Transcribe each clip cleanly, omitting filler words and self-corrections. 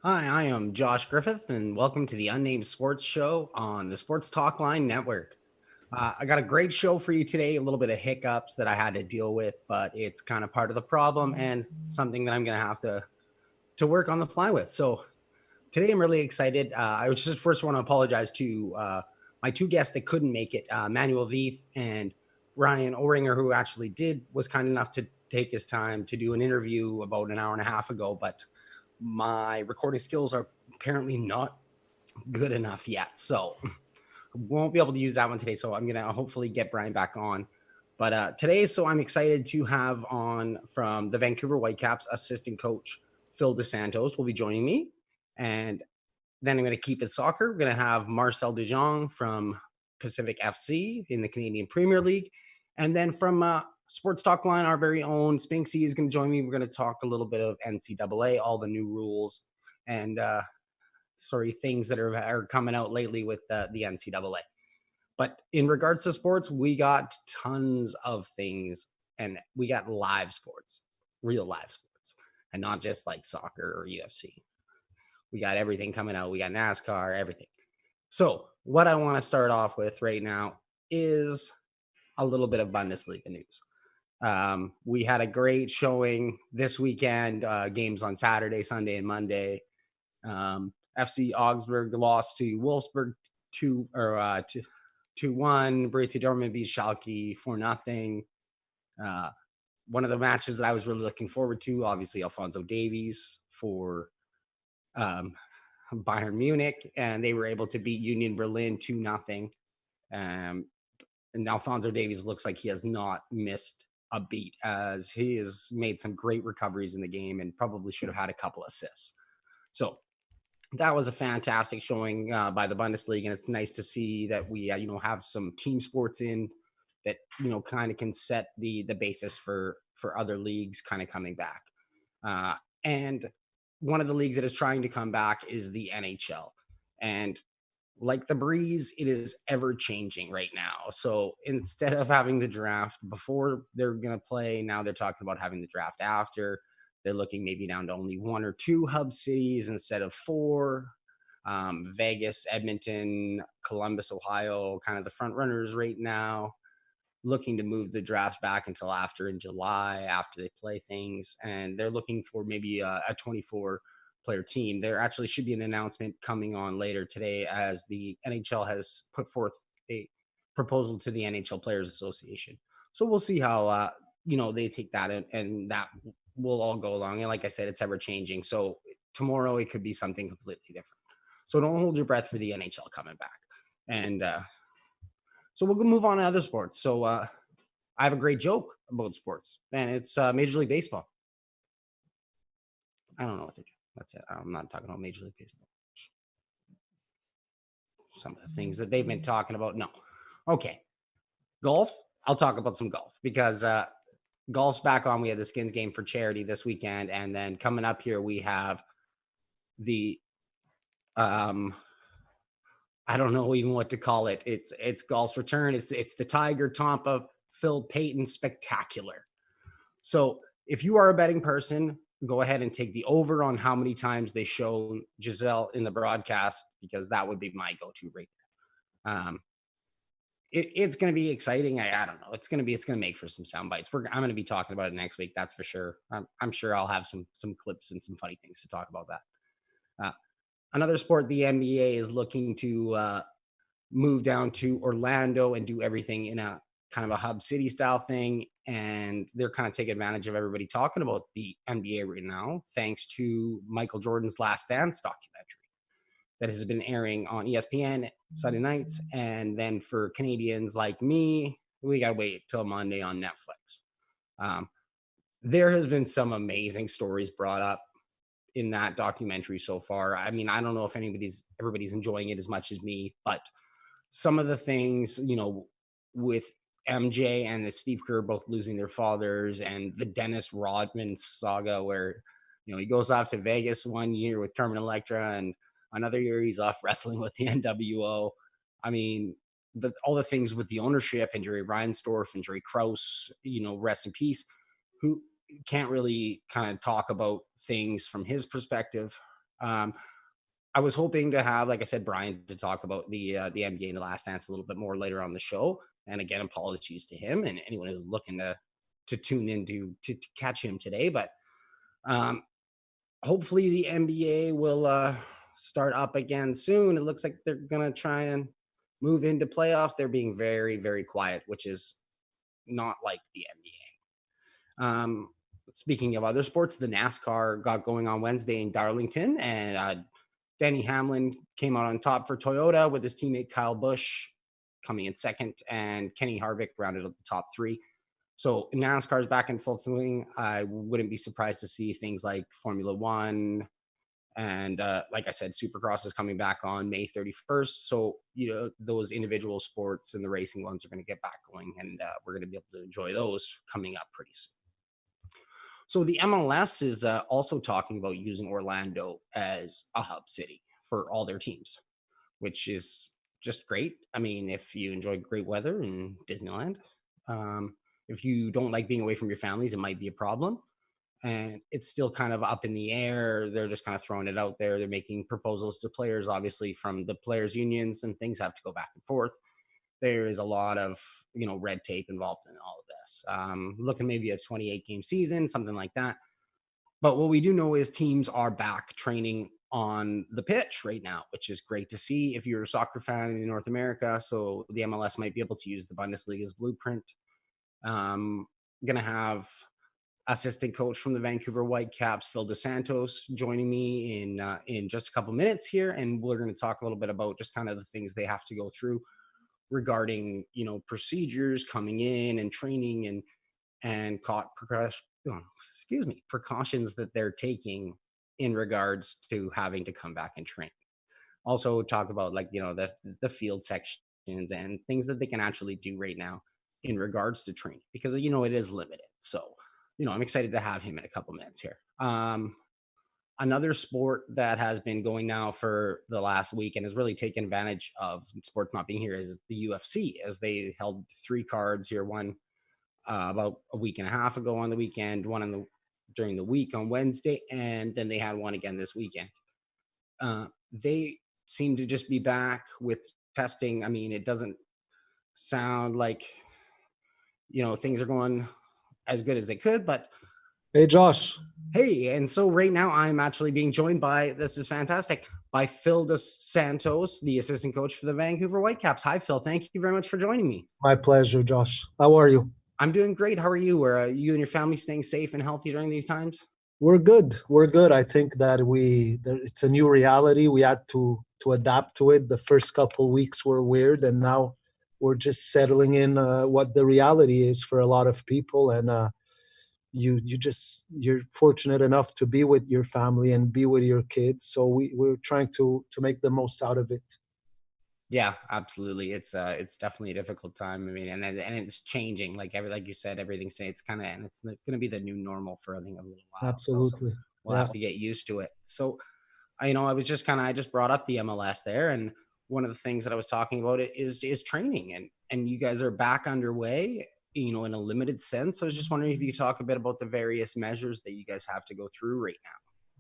Hi, I am Josh Griffith, and welcome to the Unnamed Sports Show on the Sports Talk Line Network. I got a great show for you today. A little bit of hiccups that I had to deal with, but it's kind of part of the problem and something that I'm going to have to work on the fly with. So today I'm really excited. I just first want to apologize to my two guests that couldn't make it, Manuel Veth and Bryan Oringher, who actually was kind enough to take his time to do an interview about an hour and a half ago, but my recording skills are apparently not good enough yet. So won't be able to use that one today. So I'm going to hopefully get Bryan back on. But today, so I'm excited to have on from the Vancouver Whitecaps assistant coach, Phil De Santos will be joining me. And then I'm going to keep it soccer. We're going to have Marcel De Jong from Pacific FC in the Canadian Premier League. And then from Sports Talk Line, our very own Spinksy is going to join me. We're going to talk a little bit of NCAA, all the new rules, and things that are coming out lately with the NCAA. But in regards to sports, we got tons of things, and we got live sports, real live sports, and not just like soccer or UFC. We got everything coming out. We got NASCAR, everything. So what I want to start off with right now is a little bit of Bundesliga news. We had a great showing this weekend, games on Saturday, Sunday, and Monday. FC Augsburg lost to Wolfsburg 2-1. Borussia Dortmund beat Schalke 4-0. One of the matches that I was really looking forward to, obviously Alphonso Davies for Bayern Munich, and they were able to beat Union Berlin 2-0. And Alphonso Davies looks like he has not missed a beat, as he has made some great recoveries in the game and probably should have had a couple assists. So that was a fantastic showing by the Bundesliga, and it's nice to see that we have some team sports in that kind of can set the basis for other leagues kind of coming back. And one of the leagues that is trying to come back is the NHL, and like the breeze, it is ever changing right now. So instead of having the draft before they're going to play, now they're talking about having the draft after. They're looking maybe down to only one or two hub cities instead of four. Vegas, Edmonton, Columbus, Ohio, kind of the front runners right now, looking to move the draft back until after in July, after they play things. And they're looking for maybe a 24 player team. There actually should be an announcement coming on later today, as the NHL has put forth a proposal to the NHL Players Association. So we'll see how they take that, and that will all go along. And like I said, it's ever changing. So tomorrow it could be something completely different. So don't hold your breath for the NHL coming back. And so we'll move on to other sports. So I have a great joke about sports, and it's Major League Baseball. I don't know what they're doing. That's it. I'm not talking about Major League Baseball. Some of the things that they've been talking about. No. Okay. Golf. I'll talk about some golf because golf's back on. We had the Skins game for charity this weekend, and then coming up here we have the I don't know even what to call it. It's golf's return. It's the Tiger Tampa Phil Payton spectacular. So if you are a betting person, go ahead and take the over on how many times they show Giselle in the broadcast, because that would be my go-to right there. It's going to be exciting. I don't know. It's going to make for some sound bites. I'm going to be talking about it next week. That's for sure. I'm sure I'll have some clips and some funny things to talk about that. Another sport, the NBA is looking to move down to Orlando and do everything in a kind of a hub city style thing. And they're kind of taking advantage of everybody talking about the NBA right now, thanks to Michael Jordan's Last Dance documentary that has been airing on ESPN Sunday nights. And then for Canadians like me, we got to wait till Monday on Netflix. There has been some amazing stories brought up in that documentary so far. I mean, I don't know if everybody's enjoying it as much as me, but some of the things, with MJ and the Steve Kerr both losing their fathers, and the Dennis Rodman saga where, he goes off to Vegas one year with Carmen Electra, and another year he's off wrestling with the NWO. I mean, all the things with the ownership and Jerry Reinsdorf and Jerry Krause, rest in peace, who can't really kind of talk about things from his perspective. I was hoping to have, like I said, Bryan to talk about the NBA and The Last Dance a little bit more later on the show. And again, apologies to him and anyone who's looking to tune in to catch him today. But um, hopefully the NBA will start up again soon. It looks like they're gonna try and move into playoffs. They're being very, very quiet, which is not like the NBA. Speaking of other sports, the NASCAR got going on Wednesday in Darlington, and Denny Hamlin came out on top for Toyota with his teammate Kyle Busch coming in second, and Kenny Harvick rounded up the top three. So NASCAR's back in full swing. I wouldn't be surprised to see things like Formula One and, like I said, Supercross is coming back on May 31st. So, those individual sports and the racing ones are going to get back going, and we're going to be able to enjoy those coming up pretty soon. So the MLS is also talking about using Orlando as a hub city for all their teams, which is just great. I mean, if you enjoy great weather in Disneyland, if you don't like being away from your families, it might be a problem. And it's still kind of up in the air. They're just kind of throwing it out there. They're making proposals to players, obviously, from the players' unions, and things have to go back and forth. There is a lot of, red tape involved in all of this. Looking maybe a 28-game season, something like that. But what we do know is teams are back training on the pitch right now, which is great to see if you're a soccer fan in North America. So the MLS might be able to use the Bundesliga's blueprint. Going to have assistant coach from the Vancouver Whitecaps, Phil De Santos, joining me in just a couple minutes here, and we're going to talk a little bit about just kind of the things they have to go through regarding procedures coming in and training and precautions that they're taking in regards to having to come back and train. Also talk about the field sections and things that they can actually do right now in regards to training, because it is limited. So I'm excited to have him in a couple minutes here. Another sport that has been going now for the last week and has really taken advantage of sports not being here is the UFC, as they held 3 cards here, one about a week and a half ago on the weekend, one during the week on Wednesday, and then they had one again this weekend. They seem to just be back with testing. I mean, it doesn't sound like things are going as good as they could, but hey, Josh. Hey, and so right now I'm actually being joined by, this is fantastic, by Phil De Santos, the assistant coach for the Vancouver Whitecaps. Hi, Phil. Thank you very much for joining me. My pleasure, Josh. How are you? I'm doing great. How are you? Are you and your family staying safe and healthy during these times? We're good. We're good. I think that it's a new reality. We had to adapt to it. The first couple weeks were weird, and now we're just settling in what the reality is for a lot of people. And you're fortunate enough to be with your family and be with your kids. So we're trying to make the most out of it. Yeah, absolutely. It's definitely a difficult time. I mean, and it's changing. Like you said, everything's it's kind of, and it's going to be the new normal for I think a little while. Absolutely. So we'll have to get used to it. So, I just brought up the MLS there, and one of the things that I was talking about is training, and you guys are back underway, in a limited sense. So I was just wondering if you could talk a bit about the various measures that you guys have to go through right now.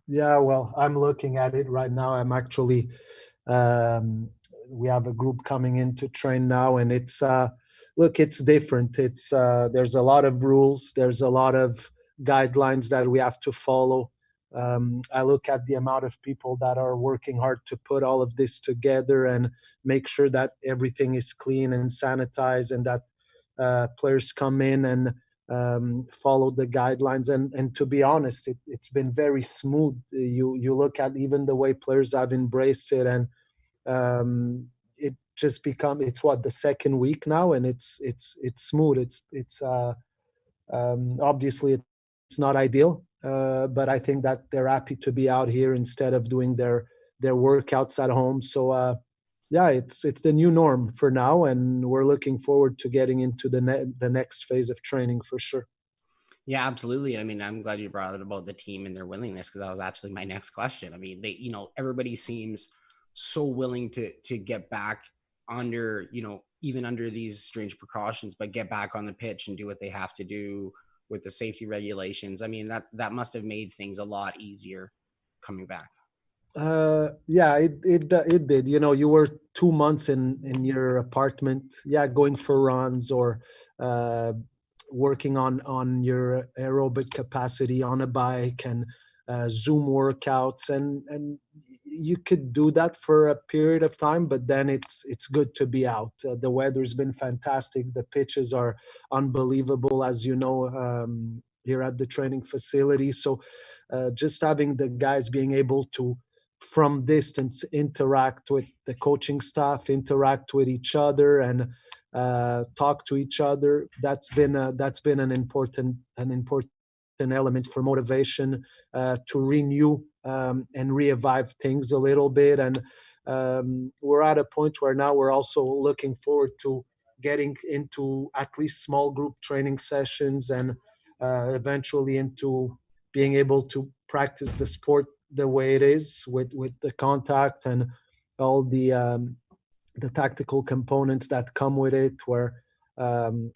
Yeah, well, I'm looking at it right now. I'm actually, we have a group coming in to train now, and it's, it's different. It's, there's a lot of rules. There's a lot of guidelines that we have to follow. I look at the amount of people that are working hard to put all of this together and make sure that everything is clean and sanitized, and that players come in and follow the guidelines. And to be honest, it's been very smooth. You look at even the way players have embraced it, and it just it's the second week now, and it's smooth. It's obviously it's not ideal, but I think that they're happy to be out here instead of doing their workouts at home. So yeah, it's the new norm for now, and we're looking forward to getting into the next phase of training for sure. Yeah, absolutely. I mean, I'm glad you brought it about the team and their willingness, because that was actually my next question. I mean, they, everybody seems so willing to get back under, even under these strange precautions, but get back on the pitch and do what they have to do with the safety regulations. I mean, that must have made things a lot easier coming back. Yeah, it did. You know, you were 2 months in your apartment, yeah, going for runs or uh, working on your aerobic capacity on a bike and Zoom workouts, and you could do that for a period of time, but then it's good to be out. The weather's been fantastic. The pitches are unbelievable, as you know, here at the training facility. So just having the guys being able to from distance interact with the coaching staff, interact with each other, and talk to each other. That's been an important element for motivation, to renew and revive things a little bit. And we're at a point where now we're also looking forward to getting into at least small group training sessions and eventually into being able to practice the sport the way it is with the contact and all the tactical components that come with it. Where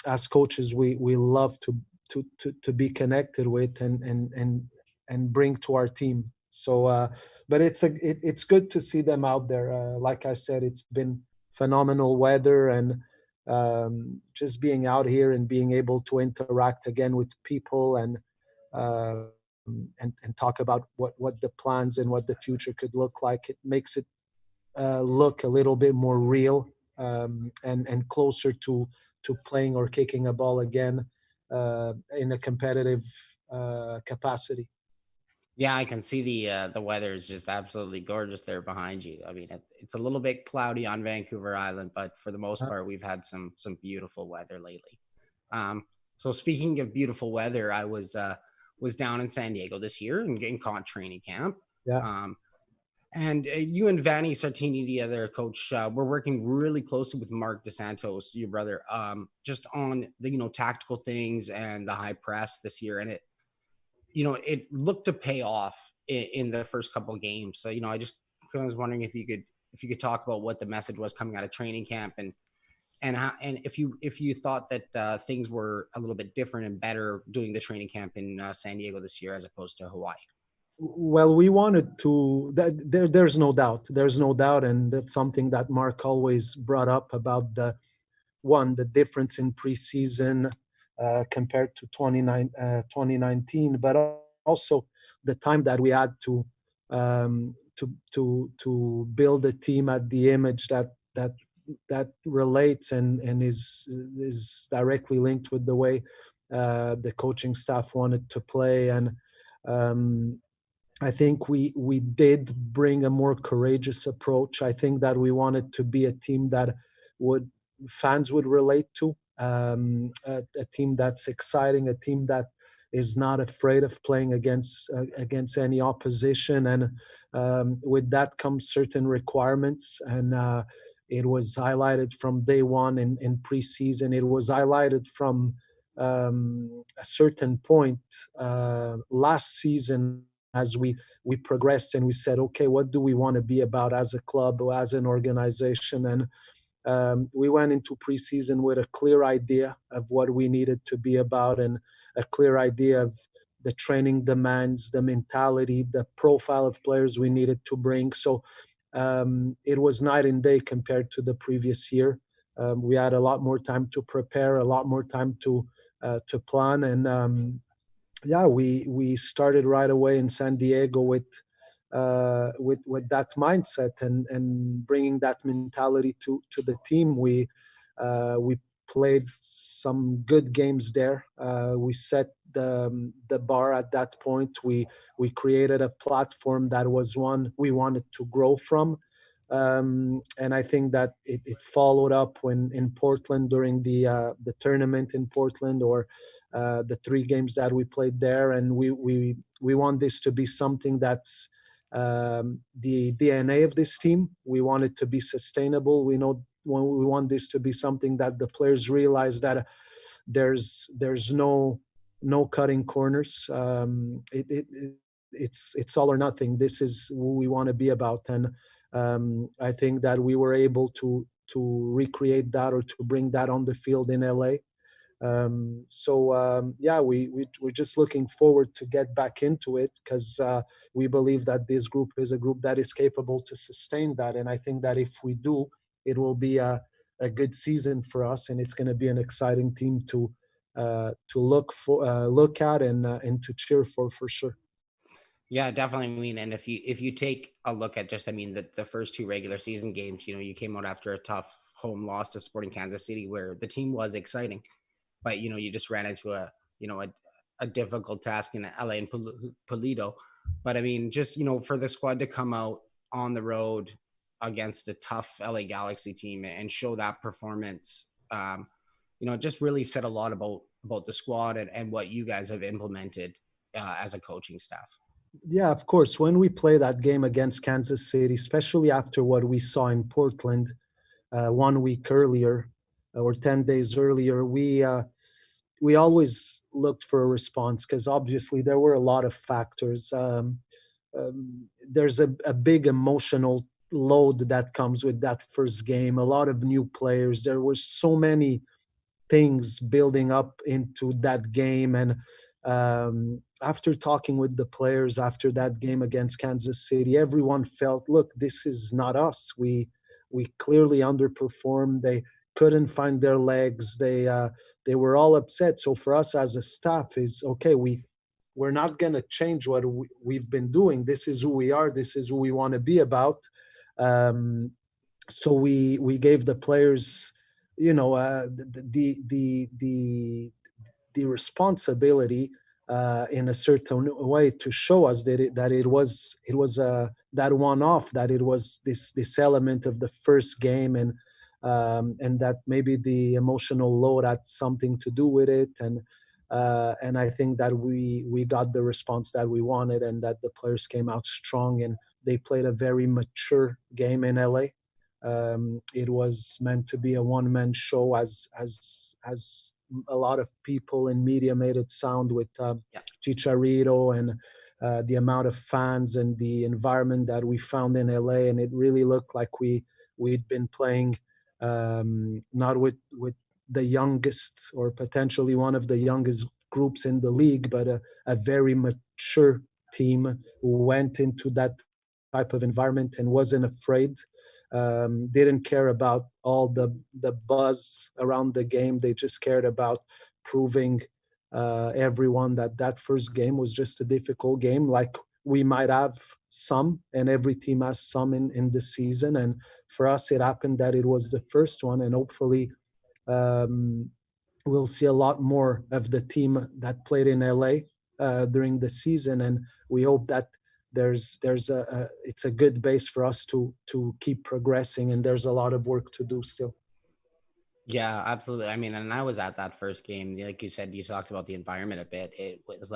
as coaches we love to be connected with and bring to our team. So, but it's good to see them out there. Like I said, it's been phenomenal weather, and just being out here and being able to interact again with people and talk about what the plans and what the future could look like. It makes it look a little bit more real, and closer to playing or kicking a ball again in a competitive capacity. Yeah, I can see the weather is just absolutely gorgeous there behind you. I mean, it's a little bit cloudy on Vancouver Island, but for the most part, we've had some beautiful weather lately. So speaking of beautiful weather, I was down in San Diego this year and getting caught training camp. Yeah, Um, and you and Vanni Sartini, the other coach, were working really closely with Mark DeSantos, your brother, just on the tactical things and the high press this year. And it looked to pay off in the first couple of games. So I just was wondering if you could talk about what the message was coming out of training camp, and if you thought that things were a little bit different and better doing the training camp in San Diego this year as opposed to Hawaii. well, we wanted to there's no doubt, and that's something that Mark always brought up about the difference in preseason compared to 2019, but also the time that we had to build a team at the image that relates and is directly linked with the way the coaching staff wanted to play. And um, I think we did bring a more courageous approach. I think that we wanted to be a team that would fans would relate to, a team that's exciting, a team that is not afraid of playing against any opposition. And with that comes certain requirements, and it was highlighted from day one in preseason. It was highlighted from a certain point last season as we progressed and we said, okay, what do we want to be about as a club or as an organization? And we went into preseason with a clear idea of what we needed to be about, and a clear idea of the training demands, the mentality, the profile of players we needed to bring. So it was night and day compared to the previous year. We had a lot more time to prepare, a lot more time to plan, and yeah, we started right away in San Diego with that mindset and bringing that mentality to the team. We played some good games there. We set the bar at that point. We created a platform that was one we wanted to grow from. And I think that it followed up when in Portland during the tournament in Portland, or the three games that we played there. And we want this to be something that's the DNA of this team. We want it to be sustainable. We want this to be something that the players realize that there's no cutting corners. It's all or nothing. This is who we want to be about. And I think that we were able to recreate that or to bring that on the field in LA. We're just looking forward to get back into it, because we believe that this group is a group that is capable to sustain that. And I think that if we do, it will be a good season for us, and it's going to be an exciting team to look at and to cheer for sure. Yeah, definitely. I mean, and if you take a look at just, I mean, the first two regular season games, you came out after a tough home loss to Sporting Kansas City, where the team was exciting, but you just ran into a difficult task in LA and Pulido. But I mean, just for the squad to come out on the road against a tough LA Galaxy team and show that performance, it just really said a lot about the squad and what you guys have implemented as a coaching staff. Yeah, of course. When we play that game against Kansas City, especially after what we saw in Portland 1 week earlier or 10 days earlier, we always looked for a response, because obviously there were a lot of factors. There's a big emotional load that comes with that first game, a lot of new players. There were so many things building up into that game. And after talking with the players after that game against Kansas City, everyone felt, look, this is not us. We clearly underperformed. They couldn't find their legs. They were all upset. So for us as a staff is, okay, we're not going to change what we've been doing. This is who we are. This is who we want to be about. So we gave the players, the responsibility in a certain way to show us that it was that one-off, that it was this element of the first game, and that maybe the emotional load had something to do with it, and I think that we got the response that we wanted, and that the players came out strong, and they played a very mature game in LA. It was meant to be a one-man show, as a lot of people in media made it sound, with Chicharito and the amount of fans and the environment that we found in LA, and it really looked like we'd been playing not with the youngest or potentially one of the youngest groups in the league, but a very mature team who went into that type of environment and wasn't afraid. Didn't care about all the buzz around the game. They just cared about proving everyone that first game was just a difficult game, like we might have some, and every team has some in the season. And for us, it happened that it was the first one, and hopefully we'll see a lot more of the team that played in LA during the season, and we hope that it's a good base for us to keep progressing, and there's a lot of work to do still. Yeah, absolutely. I mean, and I was at that first game. Like you said, you talked about the environment a bit. It was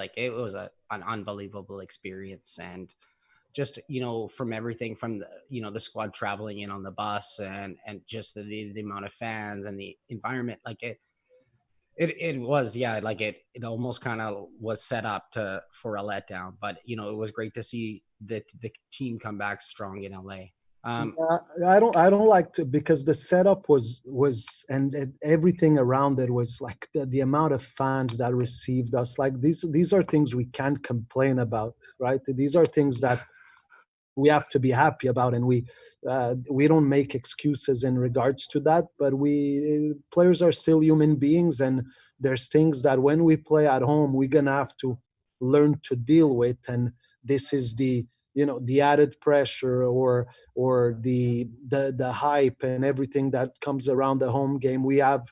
an unbelievable experience. And just, from everything from the squad traveling in on the bus and just the amount of fans and the environment, like it was, yeah, like it almost kind of was set up for a letdown, but it was great to see the team come back strong in LA. I don't like to, because the setup was and everything around it was like the amount of fans that received us. Like these are things we can't complain about, right? These are things that we have to be happy about, and we don't make excuses in regards to that. But players are still human beings, and there's things that when we play at home, we're gonna have to learn to deal with. And this is the added pressure or the hype and everything that comes around the home game. We have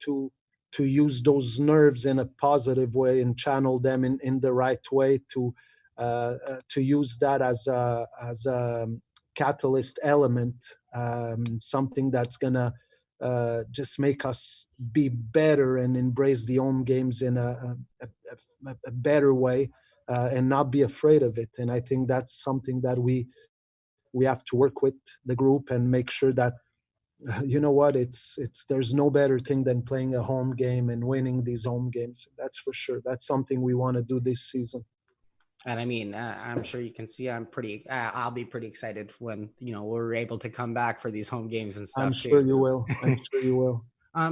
to use those nerves in a positive way and channel them in the right way, to use that as a catalyst element, something that's gonna just make us be better and embrace the home games in a better way, and not be afraid of it. And I think that's something that we have to work with the group and make sure that there's no better thing than playing a home game and winning these home games. That's for sure. That's something we want to do this season. And I mean, I'm sure you can see I'll be pretty excited when, we're able to come back for these home games and stuff too. I'm sure you will.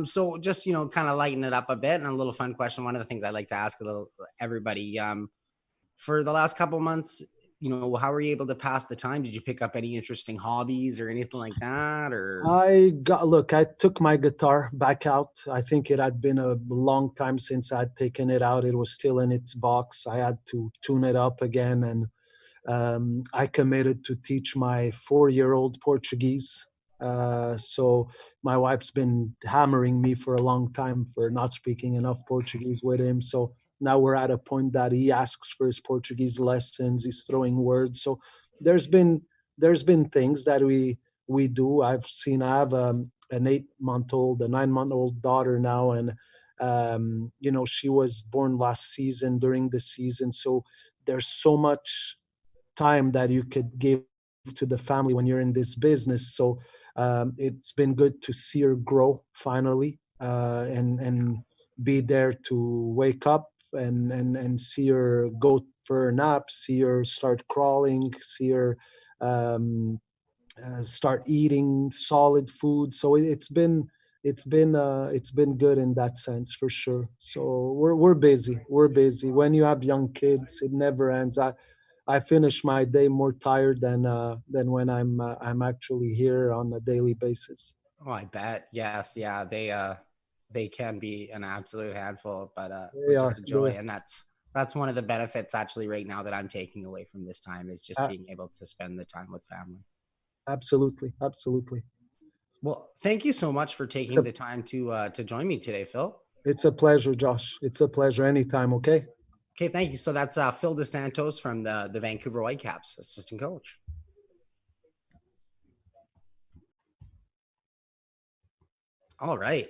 So just, kind of lighten it up a bit, and a little fun question. One of the things I like to ask everybody, for the last couple months, how were you able to pass the time? Did you pick up any interesting hobbies or anything like that? Or I took my guitar back out. I think it had been a long time since I'd taken it out. It was still in its box. I had to tune it up again, and I committed to teach my 4-year-old Portuguese. So my wife's been hammering me for a long time for not speaking enough Portuguese with him. So now we're at a point that he asks for his Portuguese lessons. He's throwing words. So there's been there's been things that we do. I have an 8-month-old, a 9-month-old daughter now, and she was born last season during the season. So there's so much time that you could give to the family when you're in this business. So it's been good to see her grow finally, and be there to wake up and see her go for a nap, see her start crawling, see her um, start eating solid food. So it's been good in that sense for sure. So we're busy. We're busy. When you have young kids, it never ends. I finish my day more tired than when I'm actually here on a daily basis. oh, I bet. Yes, yeah, they can be an absolute handful, They but just are. a They joy. are. And that's one of the benefits actually right now that I'm taking away from this time, is just Uh, being able to spend the time with family. Absolutely, absolutely. Well, thank you so much for It's taking a the time to join me today, Phil. it's a pleasure, Josh. It's a pleasure anytime. Okay. Okay, thank you. So that's Phil De Santos from the Vancouver Whitecaps, assistant coach. All right.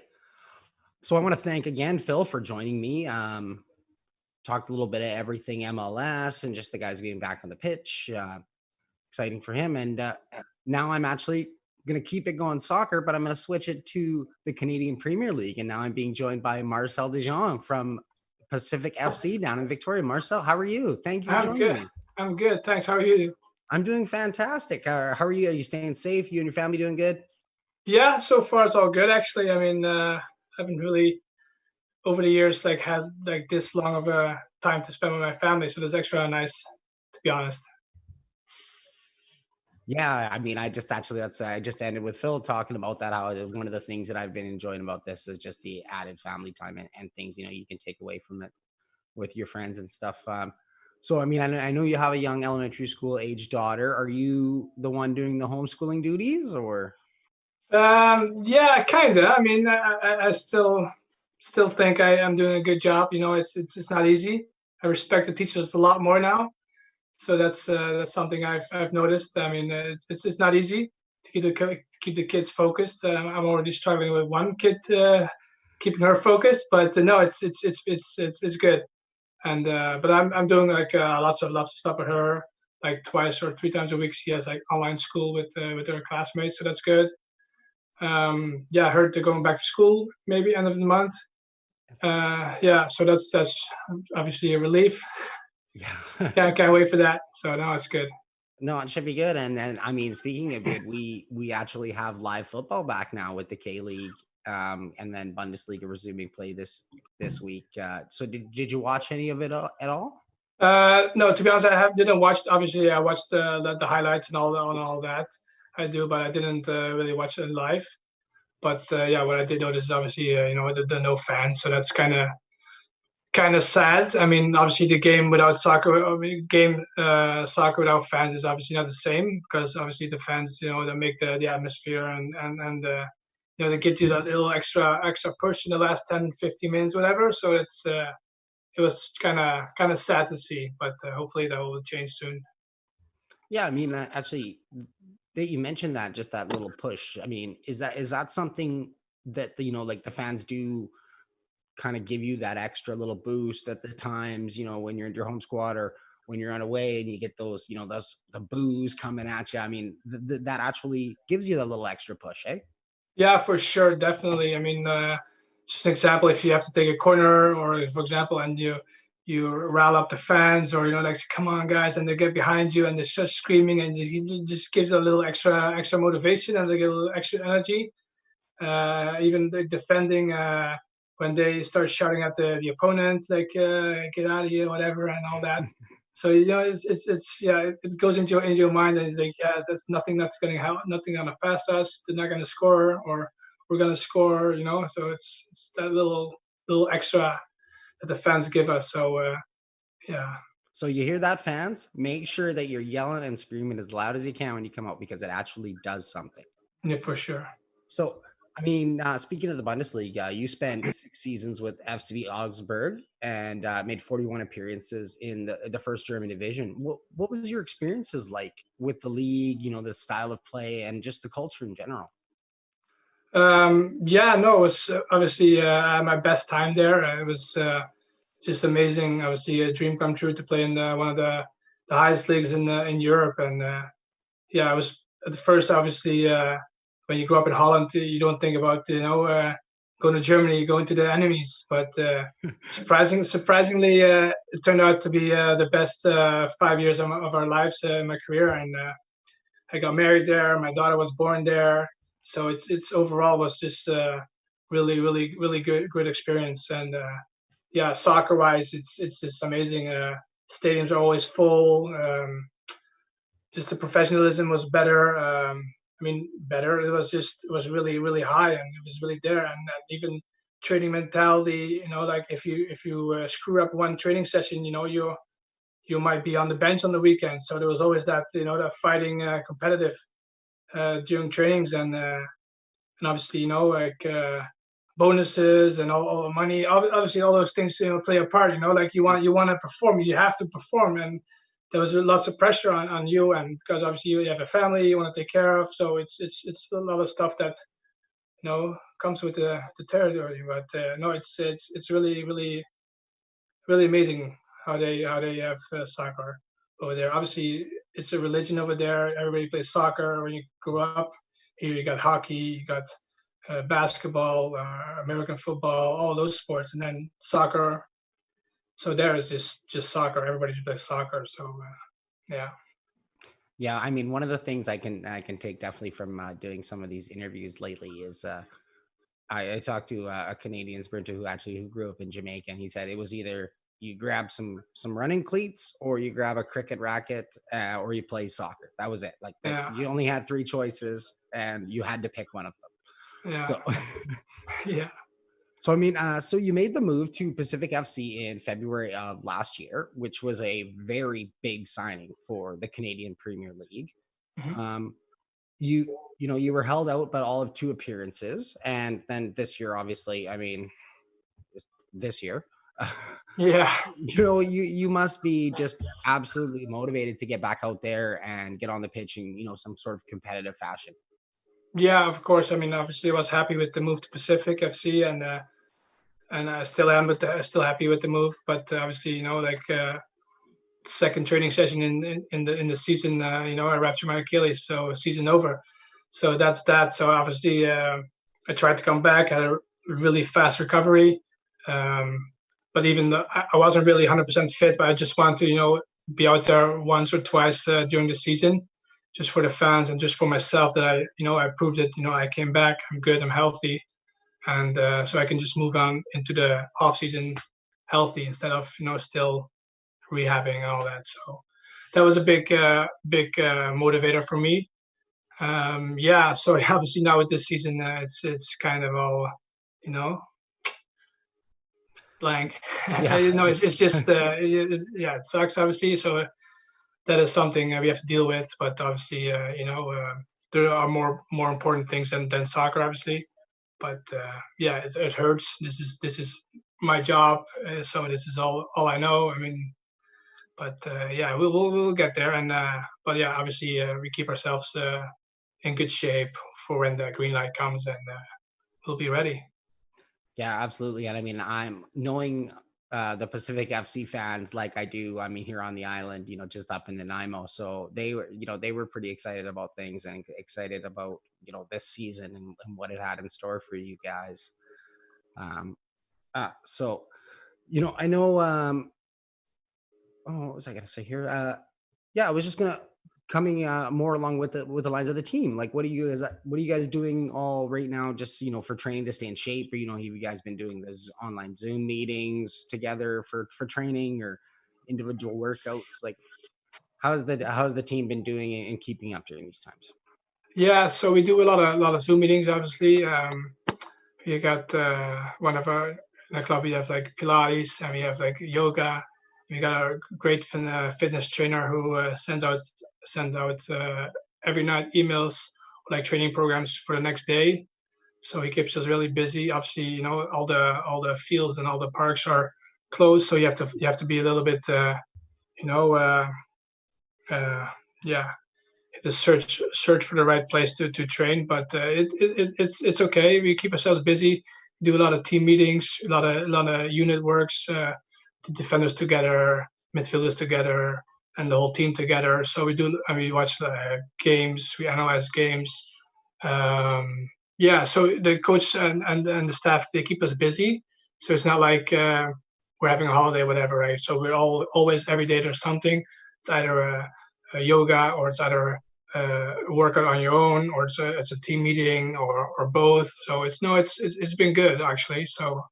So I want to thank again Phil for joining me. Talked a little bit of everything MLS and just the guys being back on the pitch. Exciting for him. And now I'm actually going to keep it going soccer, but I'm going to switch it to the Canadian Premier League. And now I'm being joined by Marcel De Jong from Pacific FC down in Victoria. Marcel, how are you? Thank you for I'm joining good. me. I'm good. Thanks. How are you? I'm doing fantastic. How are you? Are you staying safe? You and your family doing good? Yeah, so far it's all good actually. I mean, I haven't really over the years like had like this long of a time to spend with my family, so that's extra nice to be honest. Yeah, I mean, I just ended with Phil talking about that. How one of the things that I've been enjoying about this is just the added family time and things you can take away from it with your friends and stuff. So, I mean, I know you have a young elementary school age daughter. Are you the one doing the homeschooling duties, or? Yeah, kinda. I mean, I still think I am doing a good job. You know, it's not easy. I respect the teachers a lot more now. So that's something I've noticed. I mean, it's not easy to keep the kids focused. I'm already struggling with one kid keeping her focused, but no, it's good. And but I'm doing like lots of stuff with her, like twice or 3 times a week. She has like online school with her classmates, so that's good. Yeah, I heard they're going back to school maybe end of the month. Yeah, so that's obviously a relief. Yeah. Can't wait for that. So now it's good. No, it should be good. And then, I mean, speaking of good, we actually have live football back now with the K League, and then Bundesliga resuming play this week. So did you watch any of it at all? No, to be honest, didn't watch. Obviously, I watched the highlights and all that. I do, but I didn't really watch it live. But yeah, what I did notice is obviously the no fans, so that's kind of sad. I mean, obviously the game without soccer, soccer without fans is obviously not the same because obviously the fans, they make the atmosphere and they give you that little extra push in the last 10, 15 minutes, whatever. So it was kind of sad to see, but hopefully that will change soon. Yeah, I mean, actually, that you mentioned that, just that little push. I mean, is that something that like the fans do kind of give you that extra little boost at the times, when you're in your home squad or when you're on away and you get those, the boos coming at you. I mean, that actually gives you that little extra push, eh? Yeah, for sure, definitely. I mean, just an example, if you have to take a corner, or for example, and you rile up the fans, or like come on guys, and they get behind you and they start screaming, and it just gives a little extra motivation, and they get a little extra energy. even the defending when they start shouting at the opponent, like get out of here, whatever, and all that. So it's yeah, it goes into your mind, and it's like, yeah, there's nothing that's going to help, nothing going to pass us. They're not going to score, or we're going to score. So it's that little extra that the fans give us. So yeah. So you hear that, fans? Make sure that you're yelling and screaming as loud as you can when you come out, because it actually does something. Yeah, for sure. So, I mean, speaking of the Bundesliga, you spent 6 seasons with FC Augsburg and made 41 appearances in the first German division. What was your experiences like with the league, the style of play, and just the culture in general? Yeah, no, it was obviously my best time there. It was just amazing. Obviously, a dream come true to play in one of the highest leagues in Europe. And yeah, I was at first, obviously, when you grow up in Holland, you don't think about going to Germany, going to the enemies. But surprisingly, it turned out to be the best 5 years of our lives in my career. And I got married there. My daughter was born there. So it's overall was just really, really, really good experience. And yeah, soccer wise, it's just amazing. Stadiums are always full. Just the professionalism was better. Better. It was really, really high, and it was really there. And even training mentality, like if you screw up one training session, you might be on the bench on the weekend. So there was always that, that fighting competitive during trainings, and obviously, like bonuses and all the money. Obviously, all those things play a part. Like you want to perform, you have to perform, and there was lots of pressure on you, and because obviously you have a family you want to take care of. So it's a lot of stuff that comes with the territory. But no, it's really, really, really amazing how they have soccer over there. Obviously, it's a religion over there. Everybody plays soccer when you grow up. Here you got hockey, you got basketball, American football, all those sports, and then soccer. So there is just soccer. Everybody just plays soccer. So yeah. Yeah, I mean, one of the things I can take definitely from doing some of these interviews lately is I talked to a Canadian sprinter who grew up in Jamaica, and he said it was either you grab some running cleats, or you grab a cricket racket, or you play soccer. That was it. Like you only had 3 choices, and you had to pick one of them. Yeah. So yeah. So, I mean, so you made the move to Pacific FC in February of last year, which was a very big signing for the Canadian Premier League. Mm-hmm. You were held out, but all of 2 appearances, and then this year, obviously, I mean, this year, yeah, you must be just absolutely motivated to get back out there and get on the pitch in some sort of competitive fashion. Yeah, of course. I mean, obviously, I was happy with the move to Pacific FC, and I still am, but still happy with the move. But obviously, second training session in the season, I ruptured my Achilles, so season over. So that's that. So obviously, I tried to come back, had a really fast recovery. But even though I wasn't really 100% fit, but I just wanted to, be out there once or twice during the season, just for the fans and just for myself, that I proved it. I came back, I'm good, I'm healthy, and so I can just move on into the off season healthy instead of still rehabbing and all that. So that was a big motivator for me. Yeah. So obviously now with this season, it's kind of all blank. Yeah. It's just it sucks obviously. So that is something we have to deal with. But obviously, there are more important things than soccer, obviously. But yeah, it hurts. This is my job, so this is all I know. I mean, but yeah, we'll get there. And but yeah, obviously we keep ourselves in good shape for when the green light comes, and we'll be ready. Yeah, absolutely. And I mean, I'm knowing the Pacific FC fans like I do. I mean, here on the island, just up in Nanaimo. So they were pretty excited about things, and excited about, this season and what it had in store for you guys. So, I know, what was I going to say here? Yeah, I was just going to coming more along with the lines of the team, like what are you guys doing all right now, just for training to stay in shape? Or have you guys been doing this online Zoom meetings together for training or individual workouts? Like how's the team been doing and keeping up during these times? Yeah, so we do a lot of Zoom meetings, obviously. We got one of our in the club, we have like Pilates and we have like yoga. We got a great fitness trainer who sends out every night emails like training programs for the next day. So he keeps us really busy. Obviously, all the fields and all the parks are closed, so you have to be a little bit, you know, yeah, to search for the right place to train. But it's okay. We keep ourselves busy. Do a lot of team meetings, a lot of unit works, the defenders together, midfielders together, and the whole team together. So we do. I mean, we watch the games, we analyze games. Yeah. So the coach and the staff, they keep us busy. So it's not like we're having a holiday, or whatever, right? So we're always every day there's something. It's either a yoga, or it's either workout on your own, or it's a team meeting, or both. So it's been good actually. So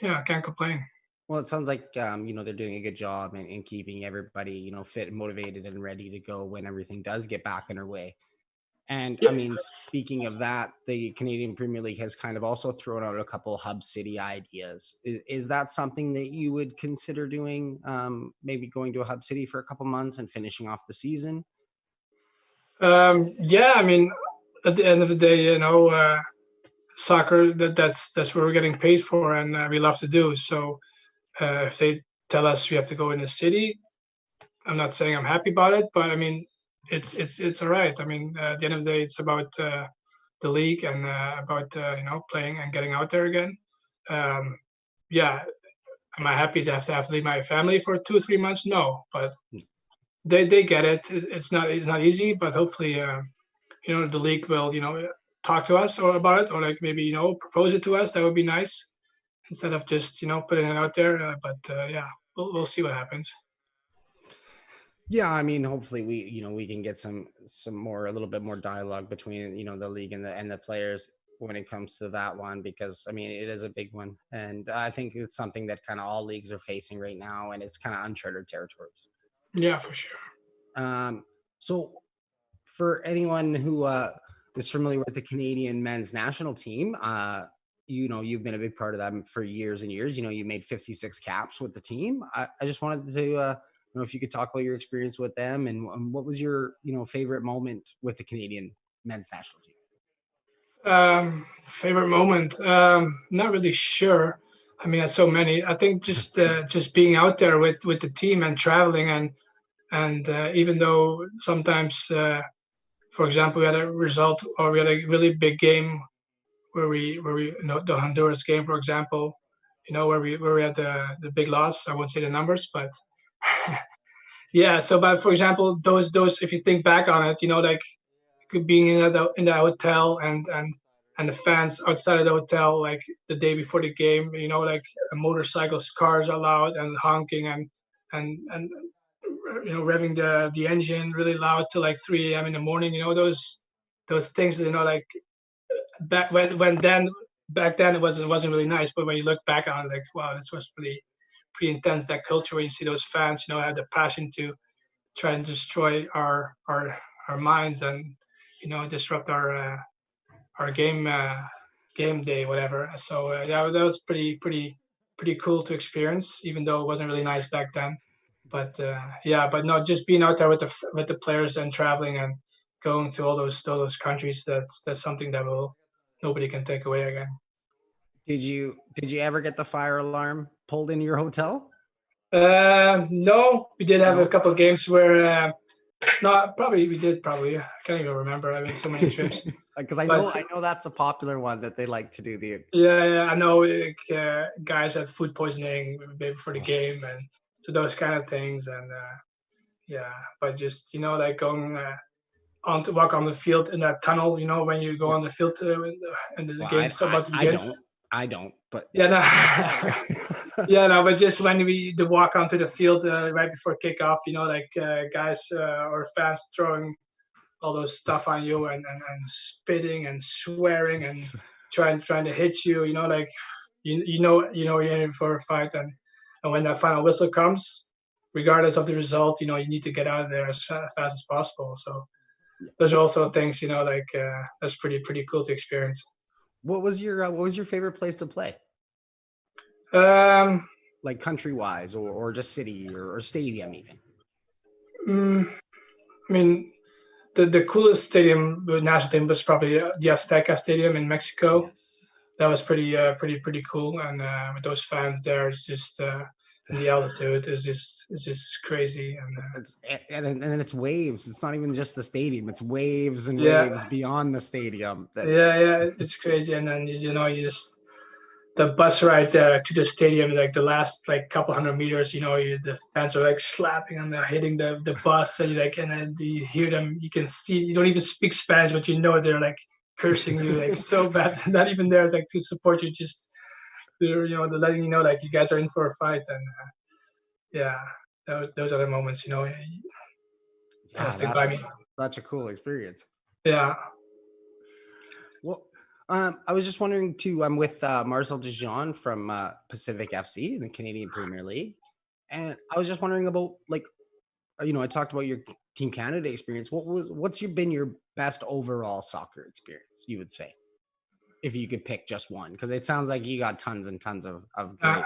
yeah, I can't complain. Well, it sounds like they're doing a good job in keeping everybody fit and motivated and ready to go when everything does get back underway. And Yeah. I mean, speaking of that, the Canadian Premier League has kind of also thrown out a couple hub city ideas. Is that something that you would consider doing? Maybe going to a hub city for a couple months and finishing off the season? Yeah, I mean, at the end of the day, soccer, that's what we're getting paid for, and we love to do. So if they tell us we have to go in the city, I'm not saying I'm happy about it, but I mean, it's all right. I mean, at the end of the day, it's about the league and about playing and getting out there again. Yeah, am I happy to have to leave my family for 2 or 3 months? No, but they get it. It's not easy, but hopefully, the league will talk to us or about it, or like maybe propose it to us. That would be nice instead of just putting it out there. But yeah, we'll see what happens. Yeah, I mean, hopefully we can get some more, a little bit more dialogue between the league and the players when it comes to that one, because I mean it is a big one, and I think it's something that kind of all leagues are facing right now, and it's kind of uncharted territories. Yeah, for sure. So for anyone who is familiar with the Canadian men's national team, you've been a big part of them for years and years. You made 56 caps with the team. I just wanted to if you could talk about your experience with them, and what was your favorite moment with the Canadian men's national team? Favorite moment? Not really sure. I mean, so many. I think just being out there with the team and traveling, and even though sometimes, for example, we had a result, or we had a really big game where we the Honduras game, for example, where we had the big loss. I won't say the numbers, but yeah. So, but for example, those if you think back on it, like being in the hotel, and the fans outside of the hotel, like the day before the game, like motorcycles, cars are loud and honking, and revving the engine really loud till like 3 a.m. in the morning. Those things, like back then it wasn't really nice, but when you look back on it, like, wow, this was pretty intense. That culture, when you see those fans, have the passion to try and destroy our minds, and disrupt our game day, whatever. So yeah, that was pretty cool to experience, even though it wasn't really nice back then. But yeah, but no, just being out there with the players and traveling and going to all those countries, that's something that nobody can take away again. Did you ever get the fire alarm pulled into your hotel? No, we did have a couple of games where no, probably we did. Probably, I can't even remember. I mean, so many trips. Because I know that's a popular one that they like to do. Yeah, I know. Guys had food poisoning maybe before the game, and so those kind of things. And yeah, but just like going on to walk on the field in that tunnel. When you go on the field and the game's about to begin. I don't, but yeah, no, yeah, no, but just when we the walk onto the field right before kickoff, like guys or fans throwing all those stuff on you and spitting and swearing and trying to hit you, like you're in for a fight, and when that final whistle comes, regardless of the result, you need to get out of there as fast as possible. So those are also things, that's pretty cool to experience. What was your favorite place to play? Like country-wise, or just city or stadium even? I mean, the coolest stadium, the national team, was probably the Azteca Stadium in Mexico. Yes. That was pretty cool, and with those fans there, it's just and the altitude is just crazy, and then it's waves. It's not even just the stadium; it's waves and waves beyond the stadium. Yeah, it's crazy, and then you just the bus ride to the stadium, like the last couple hundred meters, the fans are slapping and they're hitting the bus, and and then you hear them, you can see, you don't even speak Spanish, but they're cursing you so bad. Not even there to support you, just they're letting you know you guys are in for a fight, and those are the moments, that's such a cool experience. Yeah. Well, I was just wondering too. I'm with Marcel De Jong from Pacific FC in the Canadian Premier League, and I was just wondering about I talked about your Team Canada experience. What's been your best overall soccer experience, you would say, if you could pick just one? Because it sounds like you got tons and tons of great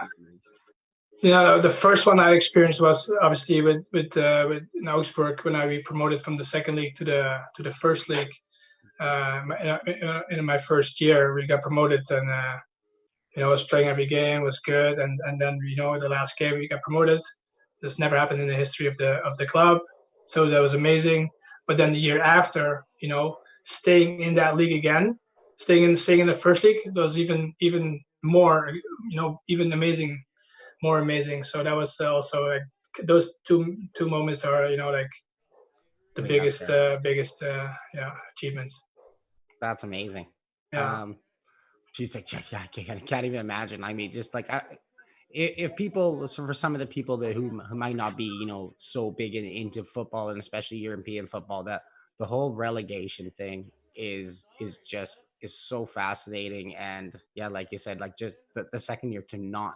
experience. The first one I experienced was obviously with in Augsburg when I promoted from the second league to the first league. In my first year, we got promoted, and I was playing every game, was good, and then the last game we got promoted. This never happened in the history of the club, so that was amazing. But then the year after, staying in that league again, staying in the first league, it was even more, even amazing, more amazing. So that was also those two moments are the biggest achievements. That's amazing. Yeah. She's like, I can't even imagine. I mean, just if people, so for some of the people who might not be, so big into football, and especially European football, that the whole relegation thing is so fascinating. And yeah, like you said, just the second year to not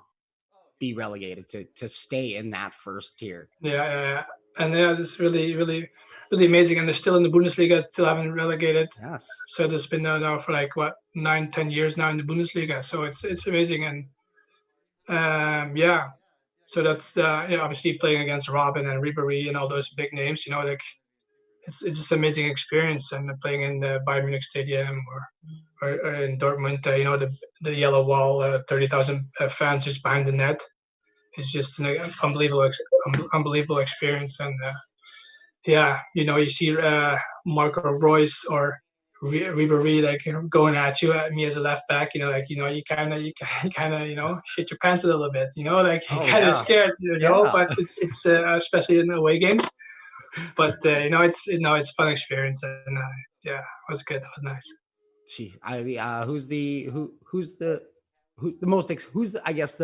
be relegated, to stay in that first tier. Yeah. And it's really, really, really amazing. And they're still in the Bundesliga, still haven't relegated. Yes. So there's been now for 9-10 years now in the Bundesliga. So it's amazing. And so that's obviously playing against Robin and Ribéry and all those big names. It's just an amazing experience. And playing in the Bayern Munich Stadium or in Dortmund, the yellow wall, 30,000 fans just behind the net. It's just an unbelievable experience, and you see Marco Reus or Ribéry going at me as a left back. You kind of shit your pants a little bit. You're kind of scared. But it's especially in away games. But it's a fun experience, and it was good. It was nice. Gee, I mean, who's the most I guess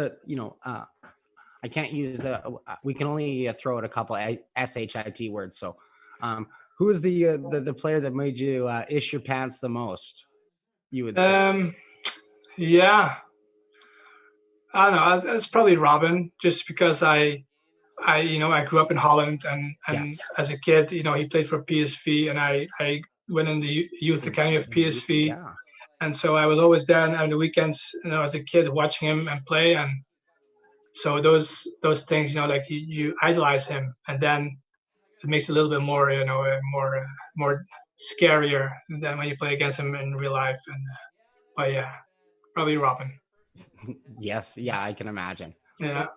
I can't use we can only throw out a couple SHIT words. So, who is the player that made you ish your pants the most, you would say? I don't know. It's probably Robin, just because I grew up in Holland, and yes. As a kid, he played for PSV, and I went in the youth academy of PSV. Yeah. And so I was always there on the weekends, as a kid, watching him and play. And so those things, you idolize him, and then it makes it a little bit more, more scarier than when you play against him in real life. And but probably Robin. Yes, yeah, I can imagine. Yeah. So,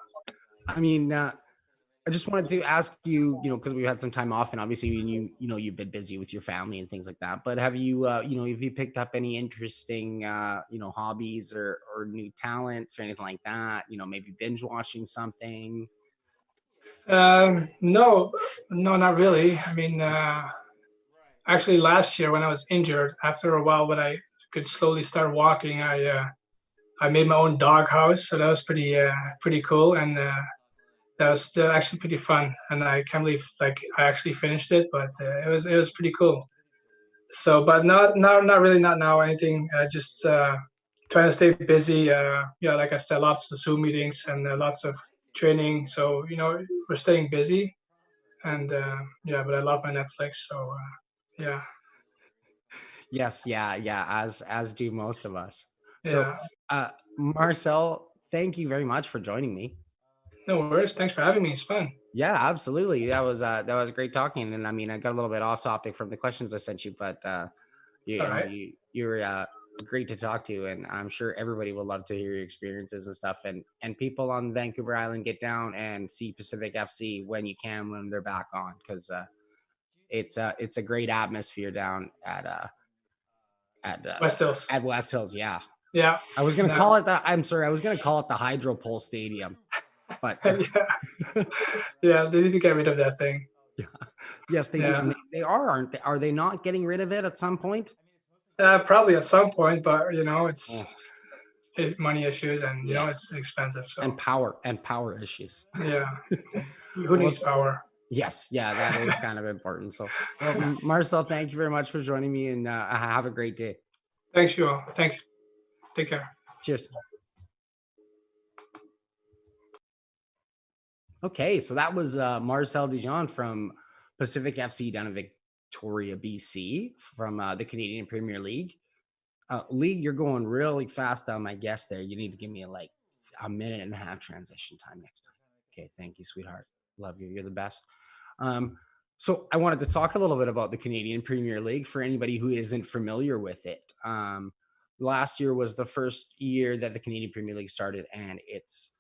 I mean, I just wanted to ask you, because we had some time off, and obviously you've been busy with your family and things like that. But have you, have you picked up any interesting, hobbies or new talents or anything like that? Maybe binge watching something. No, not really. I mean, actually, last year when I was injured, after a while when I could slowly start walking, I I made my own dog house, so that was pretty cool, and that was actually pretty fun. And I can't believe like I actually finished it, but it was pretty cool. So, but not really, not now or anything. Just trying to stay busy. Yeah, like I said, lots of Zoom meetings and lots of training. So we're staying busy, and yeah, but I love my Netflix. So yeah. Yes, yeah, as do most of us. So, Yeah. Marcel, thank you very much for joining me. No worries. Thanks for having me. It's fun. Yeah, absolutely. That was great talking. And I mean, I got a little bit off topic from the questions I sent you, but you All know, right. you're great to talk to, and I'm sure everybody will love to hear your experiences and stuff. And people on Vancouver Island, get down and see Pacific FC when you can, when they're back on, because it's a great atmosphere down West Hills. at West Hills. Yeah. Yeah. I was gonna call it that. I'm sorry. I was gonna call it the Hydropole Stadium, but yeah, they need to get rid of that thing. Yeah. Yes, they do. And they are, aren't they? Are they not getting rid of it at some point? Probably at some point, but it's money issues, and it's expensive. So and power issues. Yeah. Who needs power? Yes, yeah, that is kind of important. So, well, Marcel, thank you very much for joining me, and have a great day. Thanks, you all. Thanks. Take care. Cheers. Okay, so that was Marcel De Jong from Pacific FC down in Victoria, BC, from the Canadian Premier League. Lee, you're going really fast on my guess there. You need to give me like a minute and a half transition time next time. Okay, thank you, sweetheart. Love you. You're the best. So I wanted to talk a little bit about the Canadian Premier League for anybody who isn't familiar with it. Last year was the first year that the Canadian Premier League started, and it's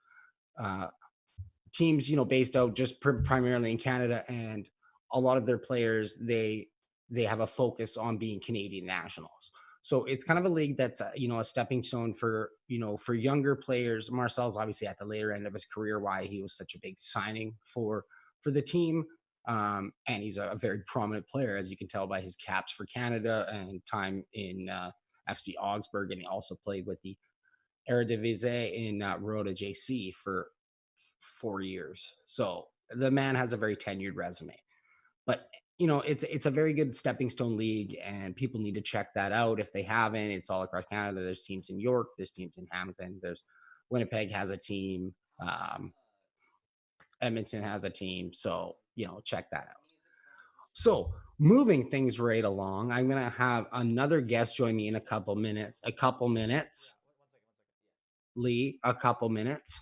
teams, based out just primarily in Canada, and a lot of their players, they have a focus on being Canadian nationals. So it's kind of a league that's, a stepping stone for, for younger players. Marcel's obviously at the later end of his career, why he was such a big signing for the team. And he's a very prominent player, as you can tell by his caps for Canada and time in FC Augsburg. And he also played with the Eredivisie in Roda JC for 4 years. So the man has a very tenured resume. But it's a very good stepping stone league, and people need to check that out if they haven't. It's all across Canada. There's teams in York, there's teams in Hamilton, there's Winnipeg has a team, Edmonton has a team. So check that out. So moving things right along, I'm gonna have another guest join me in a couple minutes. Lee, a couple minutes.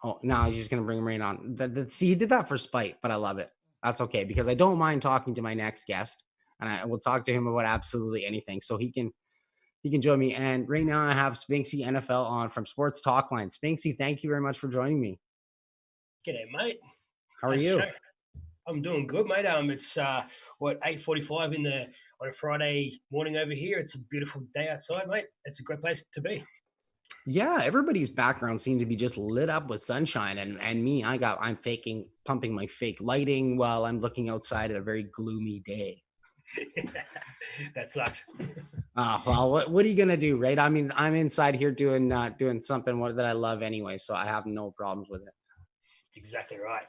Oh, no, he's just gonna bring him right on. See, he did that for spite, but I love it. That's okay, because I don't mind talking to my next guest, and I will talk to him about absolutely anything. So he can join me. And right now I have Spinksy NFL on from Sports Talkline. Spinksy, thank you very much for joining me. G'day, mate. How are you? I'm doing good, mate. It's 8:45 on a Friday morning over here. It's a beautiful day outside, mate. It's a great place to be. Yeah, everybody's background seemed to be just lit up with sunshine, and me, I'm pumping my fake lighting while I'm looking outside at a very gloomy day. That sucks. Well, what are you gonna do, right? I mean, I'm inside here doing something that I love anyway, so I have no problems with it. That's exactly right.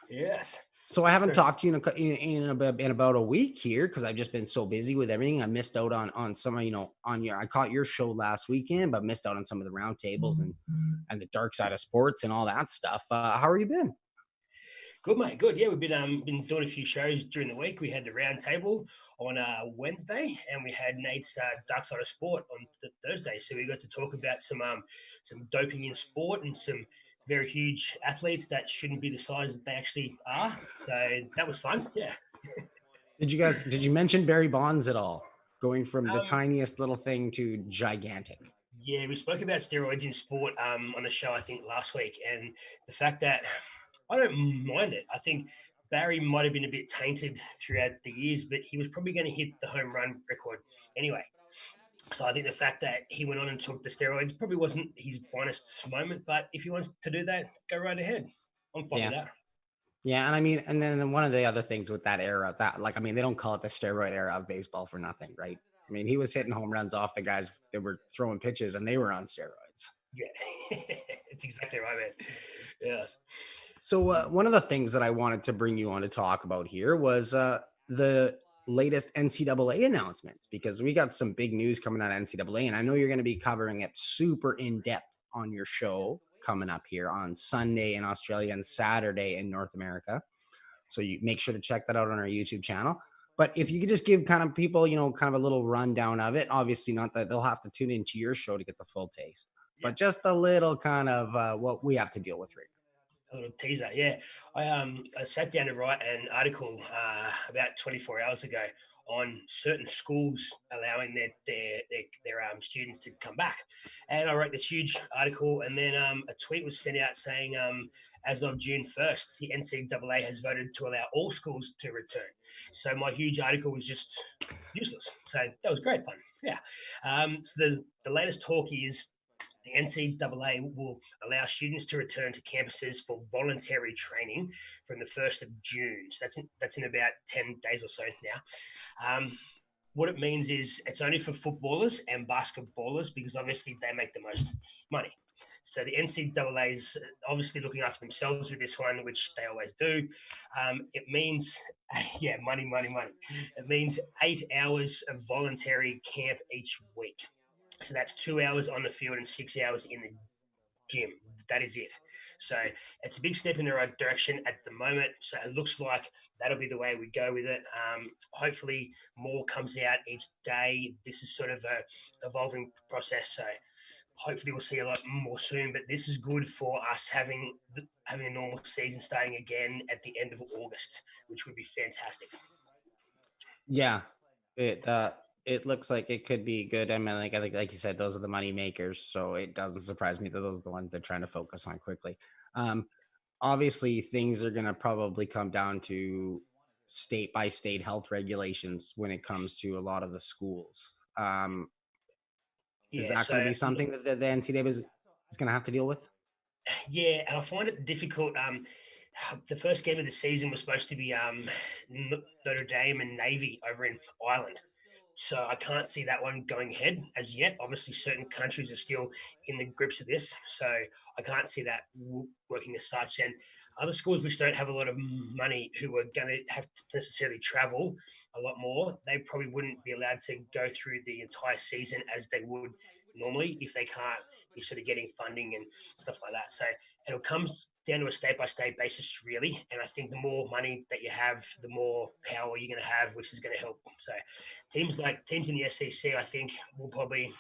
Yes. So I haven't talked to you in about a week here, because I've just been so busy with everything. I missed out on some, I caught your show last weekend, but missed out on some of the roundtables and the dark side of sports and all that stuff. How have you been? Good, mate. Good. Yeah, we've been doing a few shows during the week. We had the roundtable on Wednesday, and we had Nate's Dark Side of Sport on Thursday. So we got to talk about some doping in sport and some very huge athletes that shouldn't be the size that they actually are. So that was fun. Yeah. Did you mention Barry Bonds at all? Going from the tiniest little thing to gigantic. Yeah, we spoke about steroids in sport on the show, I think, last week. And the fact that I don't mind it. I think Barry might have been a bit tainted throughout the years, but he was probably going to hit the home run record anyway. So I think the fact that he went on and took the steroids probably wasn't his finest moment, but if he wants to do that, go right ahead. I'm fine with that. Yeah, and I mean, and then one of the other things with that era, they don't call it the steroid era of baseball for nothing, right? I mean, he was hitting home runs off the guys that were throwing pitches, and they were on steroids. Yeah, it's exactly right, man. Yes. So one of the things that I wanted to bring you on to talk about here was the latest NCAA announcements, because we got some big news coming out of NCAA, and I know you're going to be covering it super in depth on your show coming up here on Sunday in Australia and Saturday in North America. So you make sure to check that out on our YouTube channel. But if you could just give kind of people, kind of a little rundown of it, obviously not that they'll have to tune into your show to get the full taste, but just a little kind of what we have to deal with right now. A little teaser, yeah. I sat down to write an article about 24 hours ago on certain schools allowing their students to come back, and I wrote this huge article, and then a tweet was sent out saying as of June 1st, the NCAA has voted to allow all schools to return. So my huge article was just useless. So that was great fun. Yeah. So the latest talk is the NCAA will allow students to return to campuses for voluntary training from the 1st of June. So that's in about 10 days or so now. What it means is it's only for footballers and basketballers because obviously they make the most money. So the NCAA is obviously looking after themselves with this one, which they always do. It means, money. It means 8 hours of voluntary camp each week. So that's 2 hours on the field and 6 hours in the gym. That is it. So it's a big step in the right direction at the moment. So it looks like that'll be the way we go with it. Hopefully more comes out each day. This is sort of a evolving process. So hopefully we'll see a lot more soon, but this is good for us having a normal season starting again at the end of August, which would be fantastic. Yeah, it looks like it could be good. I mean, like you said, those are the money makers, so it doesn't surprise me that those are the ones they're trying to focus on quickly. Obviously, things are going to probably come down to state by state health regulations when it comes to a lot of the schools. Is that going to be something that the NCAA is going to have to deal with? Yeah, and I find it difficult. The first game of the season was supposed to be Notre Dame and Navy over in Ireland. So I can't see that one going ahead as yet. Obviously, certain countries are still in the grips of this. So I can't see that working as such. And other schools which don't have a lot of money who are going to have to necessarily travel a lot more, they probably wouldn't be allowed to go through the entire season as they would normally if they can't be sort of getting funding and stuff like that. So it'll come down to a state-by-state basis, really. And I think the more money that you have, the more power you're going to have, which is going to help. So teams in the SEC, I think, will probably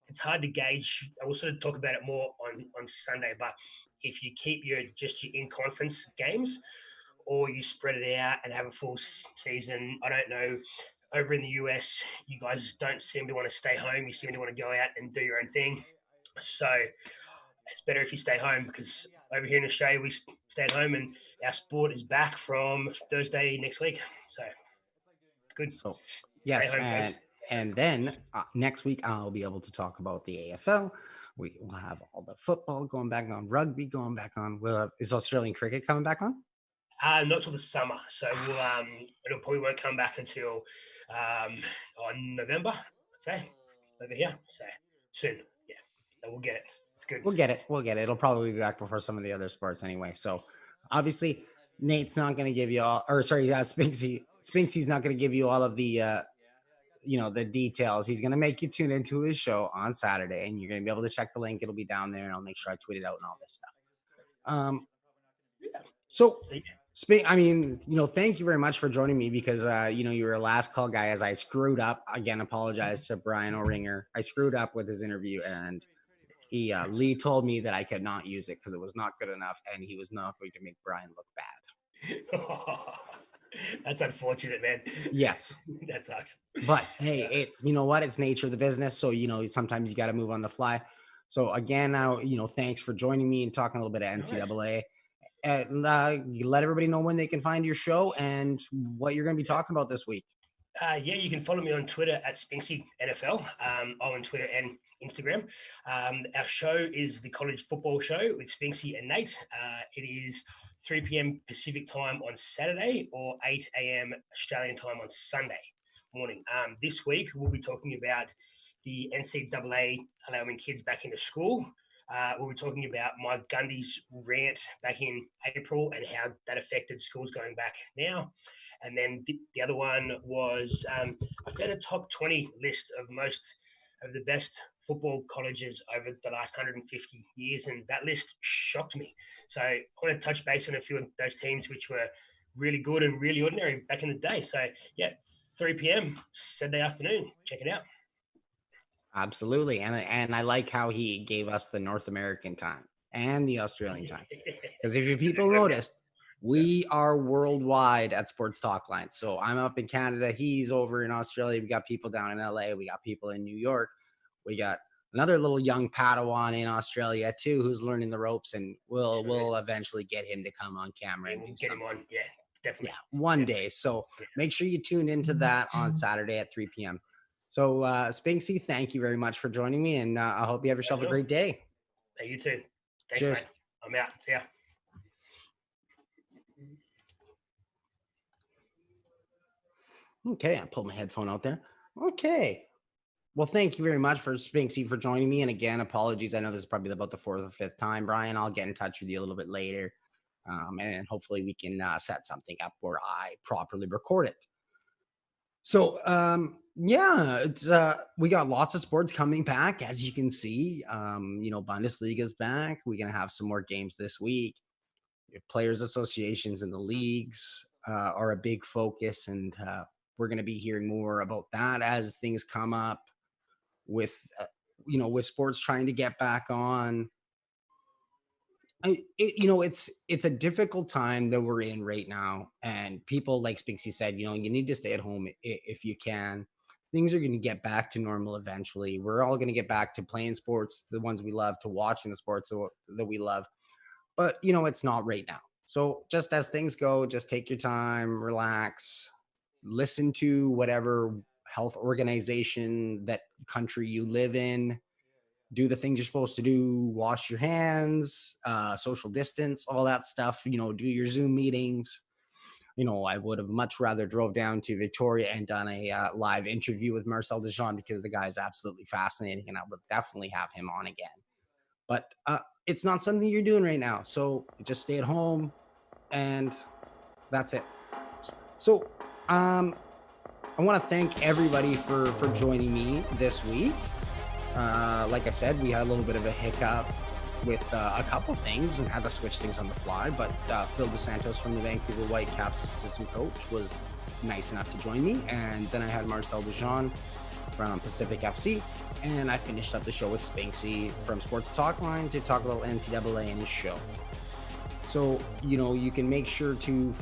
it's hard to gauge. I will sort of talk about it more on Sunday, but if you keep your in-conference games or you spread it out and have a full season, I don't know. Over in the US, you guys don't seem to want to stay home. You seem to want to go out and do your own thing. So it's better if you stay home because over here in Australia, we stay at home and our sport is back from Thursday next week. So good. So, yes, and then next week I'll be able to talk about the AFL. We will have all the football going back on, rugby going back on. Is Australian cricket coming back on? Not till the summer, so it'll probably won't come back until on November. I'd say over here. So soon, yeah, we'll get it. It's good. We'll get it. It'll probably be back before some of the other sports anyway. So obviously, Nate's not going to give you all, or sorry, Spinksy's not going to give you all of the, the details. He's going to make you tune into his show on Saturday, and you're going to be able to check the link. It'll be down there, and I'll make sure I tweet it out and all this stuff. So, thank you very much for joining me because, you were a last call guy as I screwed up. Again, apologize to Bryan Oringher. I screwed up with his interview, and Lee told me that I could not use it because it was not good enough, and he was not going to make Bryan look bad. That's unfortunate, man. Yes. That sucks. But hey, you know what? It's nature of the business. So, sometimes you got to move on the fly. So again, now, thanks for joining me and talking a little bit of NCAA. And you let everybody know when they can find your show and what you're going to be talking about this week. You can follow me on Twitter at Spinksy NFL. On Twitter and Instagram. Our show is the College Football Show with Spinksy and Nate. It is 3 p.m. Pacific time on Saturday or 8 a.m. Australian time on Sunday morning. This week, we'll be talking about the NCAA allowing kids back into school. we'll be talking about Mike Gundy's rant back in April and how that affected schools going back now. And then the other one was I found a top 20 list of most of the best football colleges over the last 150 years, and that list shocked me. So I want to touch base on a few of those teams which were really good and really ordinary back in the day. So, yeah, 3 p.m. Saturday afternoon. Check it out. Absolutely. And I like how he gave us the North American time and the Australian time. Because if you people noticed, we are worldwide at Sports Talk Line. So I'm up in Canada. He's over in Australia. We got people down in LA. We got people in New York. We got another little young Padawan in Australia too, who's learning the ropes, and we'll eventually get him to come on camera. Yeah, we'll get him on. Yeah, definitely. Yeah, one day. So make sure you tune into that on Saturday at 3 p.m. So Spinksy, thank you very much for joining me, and I hope you have yourself a great day. Hey, you too. Thanks, Cheers. mate. I'm out. See ya. Okay, I pulled my headphone out there. Okay. Well, thank you very much for Spinksy for joining me. And again, apologies. I know this is probably about the 4th or 5th time, Bryan. I'll get in touch with you a little bit later. And hopefully we can set something up where I properly record it. So, yeah, it's we got lots of sports coming back, as you can see. Bundesliga's back. We're going to have some more games this week. Players associations and the leagues are a big focus, and we're going to be hearing more about that as things come up with sports trying to get back on. It's a difficult time that we're in right now, and people, like Spinksy said, you need to stay at home if you can. Things are going to get back to normal eventually. We're all going to get back to playing sports, the ones we love, to watching the sports that we love. But, it's not right now. So just as things go, just take your time, relax, listen to whatever health organization, that country you live in, do the things you're supposed to do, wash your hands, social distance, all that stuff, do your Zoom meetings. I would have much rather drove down to Victoria and done a live interview with Marcel De Jong, because the guy is absolutely fascinating, and I would definitely have him on again. But it's not something you're doing right now. So just stay at home, and that's it. So I want to thank everybody for joining me this week. Like I said, we had a little bit of a hiccup with a couple things and had to switch things on the fly. But Phil De Santos from the Vancouver Whitecaps assistant coach was nice enough to join me. And then I had Marcel De Jong from Pacific FC. And I finished up the show with Spinksy from Sports Talk Line to talk about NCAA and his show. So, you can make sure to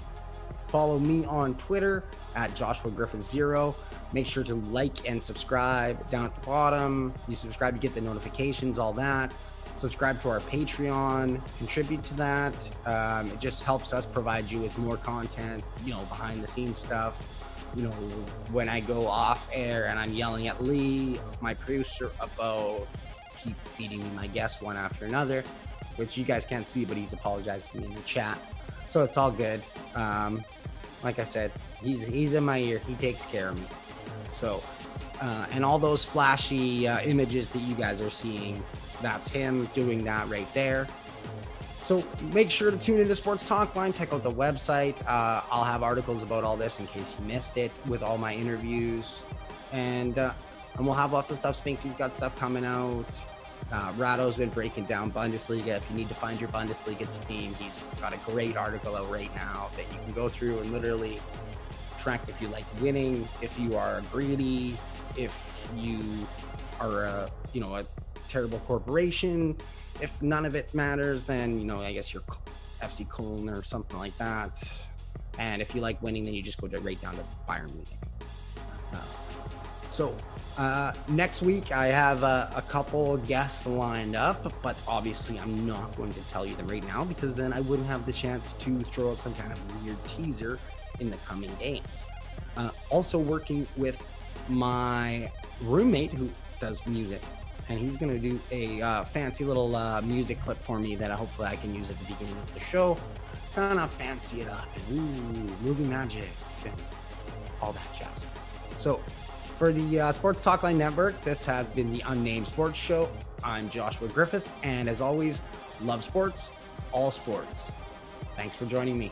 follow me on Twitter at Joshua Griffith 0. Make sure to like and subscribe down at the bottom. You subscribe to get the notifications, all that. Subscribe to our Patreon, contribute to that. It just helps us provide you with more content, behind the scenes stuff. When I go off air and I'm yelling at Lee, my producer, about keep feeding me my guests one after another, which you guys can't see, but he's apologized to me in the chat. So it's all good. Like I said, he's in my ear. He takes care of me. So, and all those flashy images that you guys are seeing, that's him doing that right there. So make sure to tune into Sports Talk Line. Check out the website. I'll have articles about all this in case you missed it, with all my interviews. And we'll have lots of stuff. Spinksy's got stuff coming out. Rado's been breaking down Bundesliga. If you need to find your Bundesliga team, he's got a great article out right now that you can go through and literally track if you like winning, if you are greedy, if you are a terrible corporation. If none of it matters, then I guess you're FC Köln or something like that. And if you like winning, then you just go right down to Bayern Munich. So next week I have a couple guests lined up, but obviously I'm not going to tell you them right now, because then I wouldn't have the chance to throw out some kind of weird teaser in the coming games. Also working with my roommate who does music, and he's going to do a fancy little music clip for me that hopefully I can use at the beginning of the show. Kind of fancy it up and movie magic and all that jazz. So For the Sports Talkline Network, this has been the Unnamed Sports Show. I'm Joshua Griffith, and as always, love sports, all sports. Thanks for joining me.